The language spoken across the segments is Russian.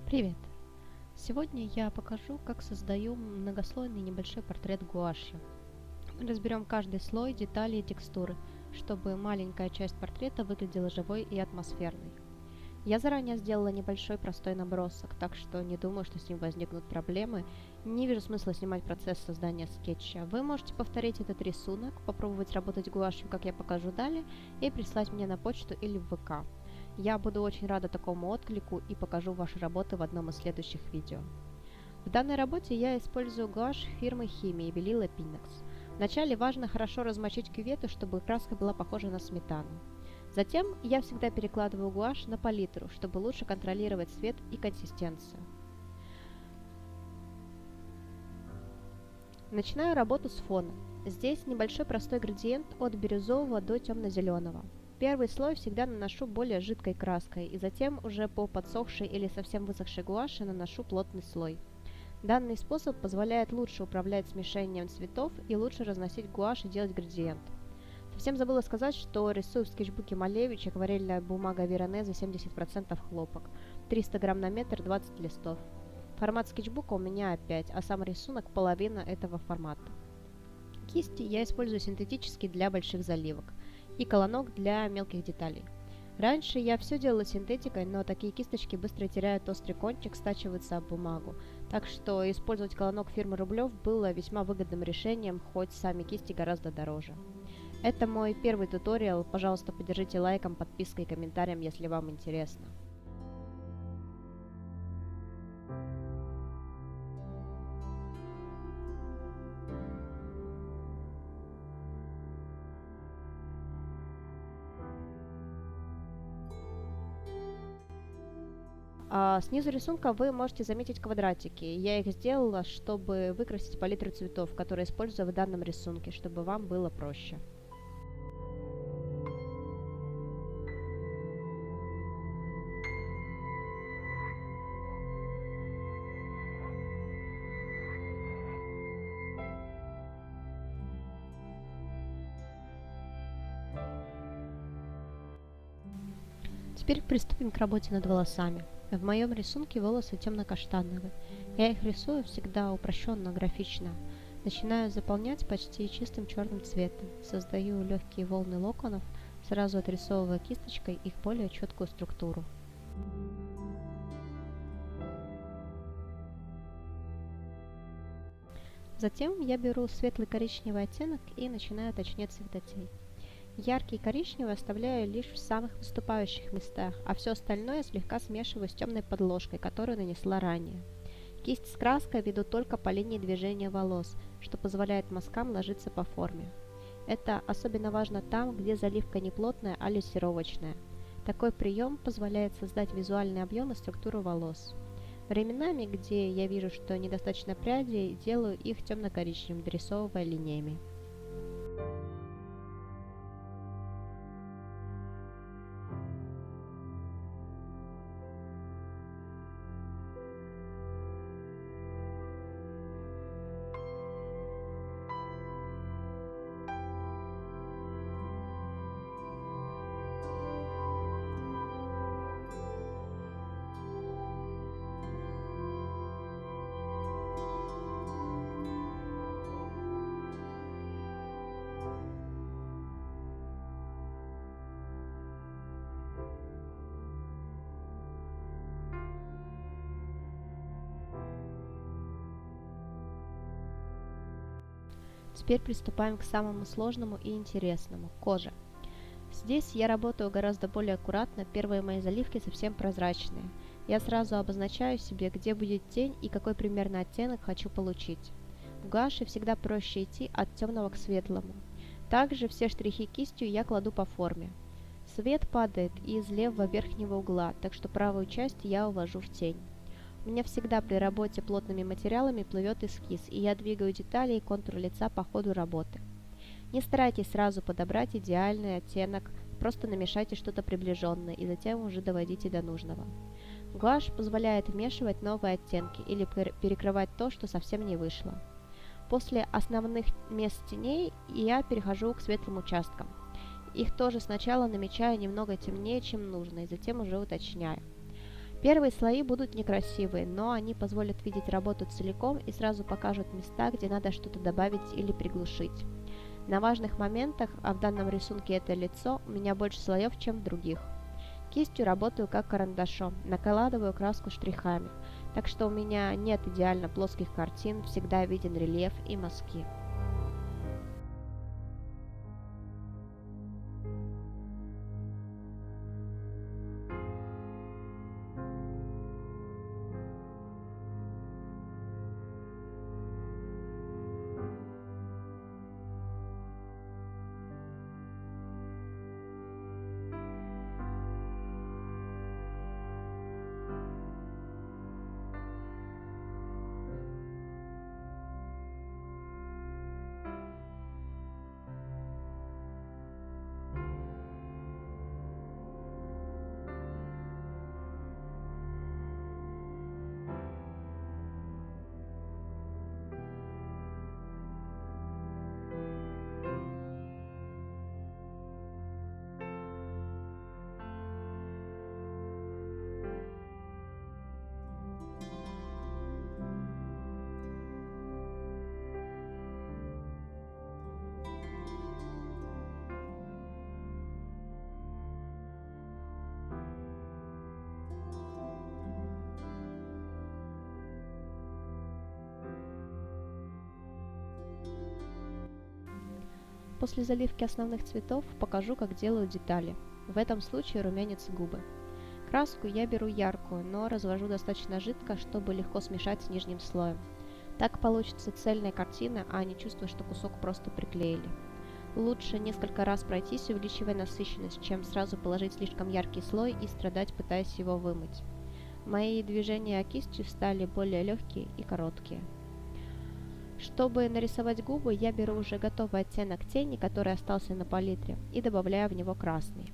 Привет! Сегодня я покажу, как создаю многослойный небольшой портрет гуашью. Мы разберем каждый слой, детали и текстуры, чтобы маленькая часть портрета выглядела живой и атмосферной. Я заранее сделала небольшой простой набросок, так что не думаю, что с ним возникнут проблемы. Не вижу смысла снимать процесс создания скетча. Вы можете повторить этот рисунок, попробовать работать гуашью, как я покажу далее, и прислать мне на почту или в ВК. Я буду очень рада такому отклику и покажу ваши работы в одном из следующих видео. В данной работе я использую гуашь фирмы Химии белила Пинекс. Вначале важно хорошо размочить кювету, чтобы краска была похожа на сметану. Затем я всегда перекладываю гуашь на палитру, чтобы лучше контролировать цвет и консистенцию. Начинаю работу с фона. Здесь небольшой простой градиент от бирюзового до темно-зеленого. Первый слой всегда наношу более жидкой краской, и затем уже по подсохшей или совсем высохшей гуаши наношу плотный слой. Данный способ позволяет лучше управлять смешением цветов и лучше разносить гуашь и делать градиент. Совсем забыла сказать, что рисую в скетчбуке Малевич акварельная бумага Veronese 70% хлопок, 300 грамм на метр, 20 листов. Формат скетчбука у меня А5, а сам рисунок половина этого формата. Кисти я использую синтетические для больших заливок и колонок для мелких деталей. Раньше я все делала синтетикой, но такие кисточки быстро теряют острый кончик, стачиваются об бумагу. Так что использовать колонок фирмы Рублев было весьма выгодным решением, хоть сами кисти гораздо дороже. Это мой первый туториал, пожалуйста, поддержите лайком, подпиской и комментарием, если вам интересно. Снизу рисунка вы можете заметить квадратики. Я их сделала, чтобы выкрасить палитру цветов, которые использую в данном рисунке, чтобы вам было проще. Теперь приступим к работе над волосами. В моем рисунке волосы темно-каштановые. Я их рисую всегда упрощенно, графично. Начинаю заполнять почти чистым черным цветом. Создаю легкие волны локонов, сразу отрисовывая кисточкой их более четкую структуру. Затем я беру светлый коричневый оттенок и начинаю точнее цветотень. Яркий коричневый оставляю лишь в самых выступающих местах, а все остальное слегка смешиваю с темной подложкой, которую нанесла ранее. Кисть с краской веду только по линии движения волос, что позволяет мазкам ложиться по форме. Это особенно важно там, где заливка не плотная, а люсировочная. Такой прием позволяет создать визуальный объем и структуру волос. Временами, где я вижу, что недостаточно прядей, делаю их темно-коричневым, дорисовывая линиями. Теперь приступаем к самому сложному и интересному – коже. Здесь я работаю гораздо более аккуратно, первые мои заливки совсем прозрачные. Я сразу обозначаю себе, где будет тень и какой примерно оттенок хочу получить. В гуаши всегда проще идти от темного к светлому. Также все штрихи кистью я кладу по форме. Свет падает из левого верхнего угла, так что правую часть я увожу в тень. У меня всегда при работе плотными материалами плывет эскиз, и я двигаю детали и контур лица по ходу работы. Не старайтесь сразу подобрать идеальный оттенок, просто намешайте что-то приближенное и затем уже доводите до нужного. Гуашь позволяет вмешивать новые оттенки или перекрывать то, что совсем не вышло. После основных мест теней я перехожу к светлым участкам. Их тоже сначала намечаю немного темнее, чем нужно, и затем уже уточняю. Первые слои будут некрасивые, но они позволят видеть работу целиком и сразу покажут места, где надо что-то добавить или приглушить. На важных моментах, а в данном рисунке это лицо, у меня больше слоев, чем в других. Кистью работаю как карандашом, накладываю краску штрихами, так что у меня нет идеально плоских картин, всегда виден рельеф и мазки. После заливки основных цветов покажу, как делаю детали. В этом случае румянец губы. Краску я беру яркую, но развожу достаточно жидко, чтобы легко смешать с нижним слоем. Так получится цельная картина, а не чувство, что кусок просто приклеили. Лучше несколько раз пройтись, увеличивая насыщенность, чем сразу положить слишком яркий слой и страдать, пытаясь его вымыть. Мои движения кистью стали более легкие и короткие. Чтобы нарисовать губы, я беру уже готовый оттенок тени, который остался на палитре, и добавляю в него красный.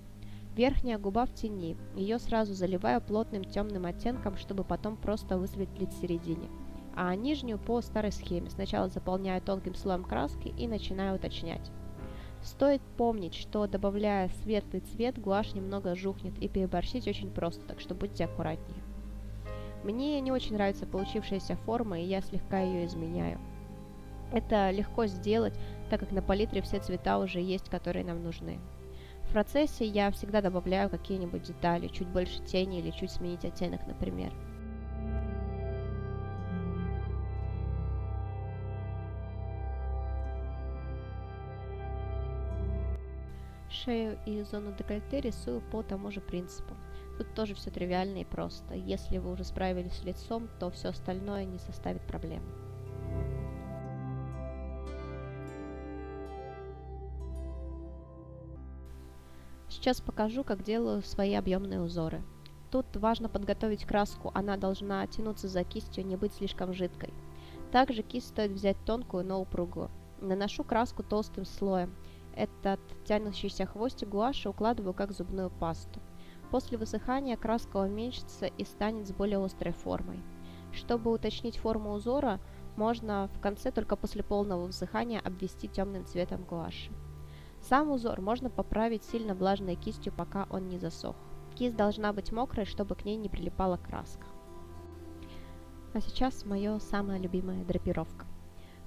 Верхняя губа в тени, ее сразу заливаю плотным темным оттенком, чтобы потом просто высветлить в середине. А нижнюю по старой схеме. Сначала заполняю тонким слоем краски и начинаю уточнять. Стоит помнить, что добавляя светлый цвет, гуашь немного жухнет, и переборщить очень просто, так что будьте аккуратнее. Мне не очень нравится получившаяся форма, и я слегка ее изменяю. Это легко сделать, так как на палитре все цвета уже есть, которые нам нужны. В процессе я всегда добавляю какие-нибудь детали, чуть больше тени или чуть сменить оттенок, например. Шею и зону декольте рисую по тому же принципу. Тут тоже все тривиально и просто. Если вы уже справились с лицом, то все остальное не составит проблем. Сейчас покажу, как делаю свои объемные узоры. Тут важно подготовить краску, она должна тянуться за кистью, не быть слишком жидкой. Также кисть стоит взять тонкую, но упругую. Наношу краску толстым слоем. Этот тянущийся хвостик гуаши укладываю как зубную пасту. После высыхания краска уменьшится и станет с более острой формой. Чтобы уточнить форму узора, можно в конце только после полного высыхания обвести темным цветом гуаши. Сам узор можно поправить сильно влажной кистью, пока он не засох. Кисть должна быть мокрой, чтобы к ней не прилипала краска. А сейчас моя самая любимая драпировка.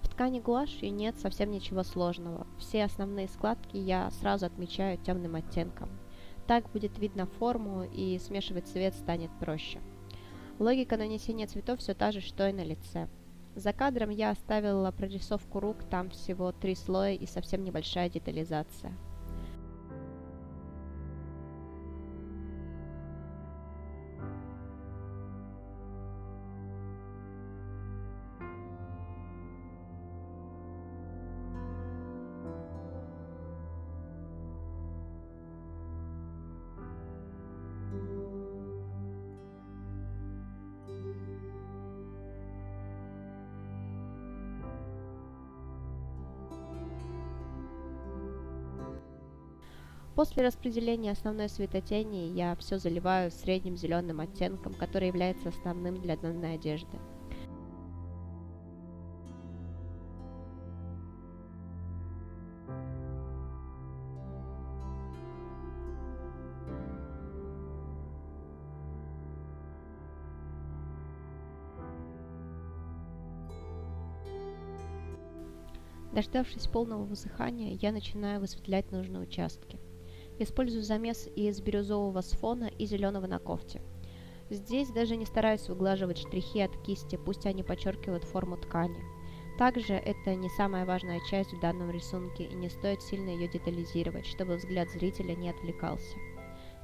В ткани гуашью нет совсем ничего сложного. Все основные складки я сразу отмечаю темным оттенком. Так будет видно форму, и смешивать цвет станет проще. Логика нанесения цветов все та же, что и на лице. За кадром я оставила прорисовку рук, там всего 3 слоя и совсем небольшая детализация. После распределения основной светотени я все заливаю средним зеленым оттенком, который является основным для данной одежды. Дождавшись полного высыхания, я начинаю высветлять нужные участки. Использую замес из бирюзового сфона и зеленого на кофте. Здесь даже не стараюсь выглаживать штрихи от кисти, пусть они подчеркивают форму ткани. Также это не самая важная часть в данном рисунке и не стоит сильно ее детализировать, чтобы взгляд зрителя не отвлекался.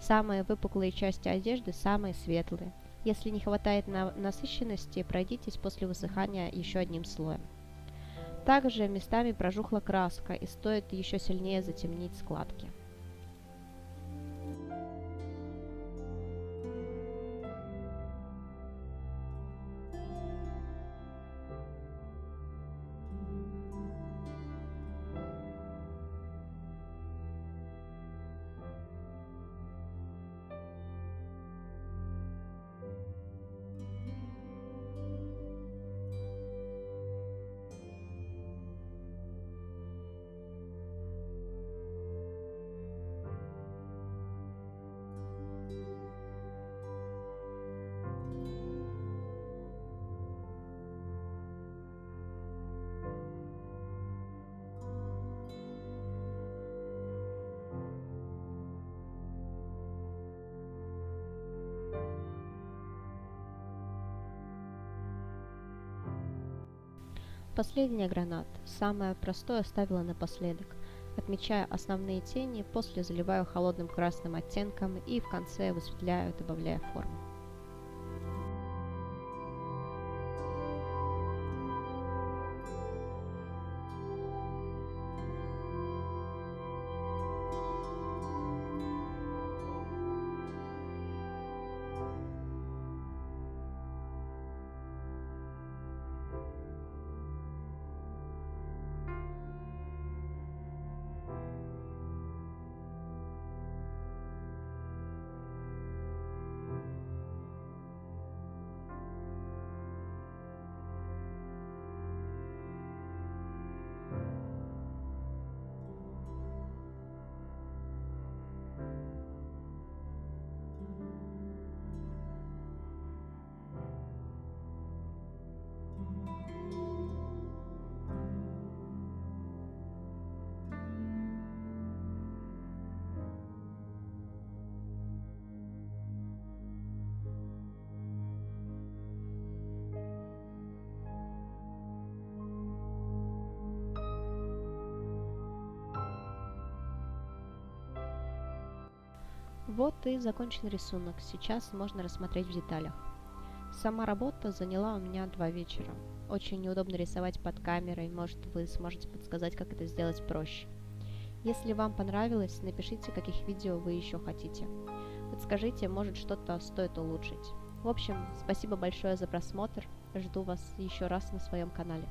Самые выпуклые части одежды самые светлые. Если не хватает насыщенности, пройдитесь после высыхания еще одним слоем. Также местами прожухла краска и стоит еще сильнее затемнить складки. Последняя гранат, самое простое, оставила напоследок. Отмечаю основные тени, после заливаю холодным красным оттенком и в конце высветляю, добавляя форму. Вот и закончен рисунок, сейчас можно рассмотреть в деталях. Сама работа заняла у меня 2 вечера. Очень неудобно рисовать под камерой, может вы сможете подсказать, как это сделать проще. Если вам понравилось, напишите, каких видео вы еще хотите. Подскажите, может что-то стоит улучшить. В общем, спасибо большое за просмотр, жду вас еще раз на своем канале.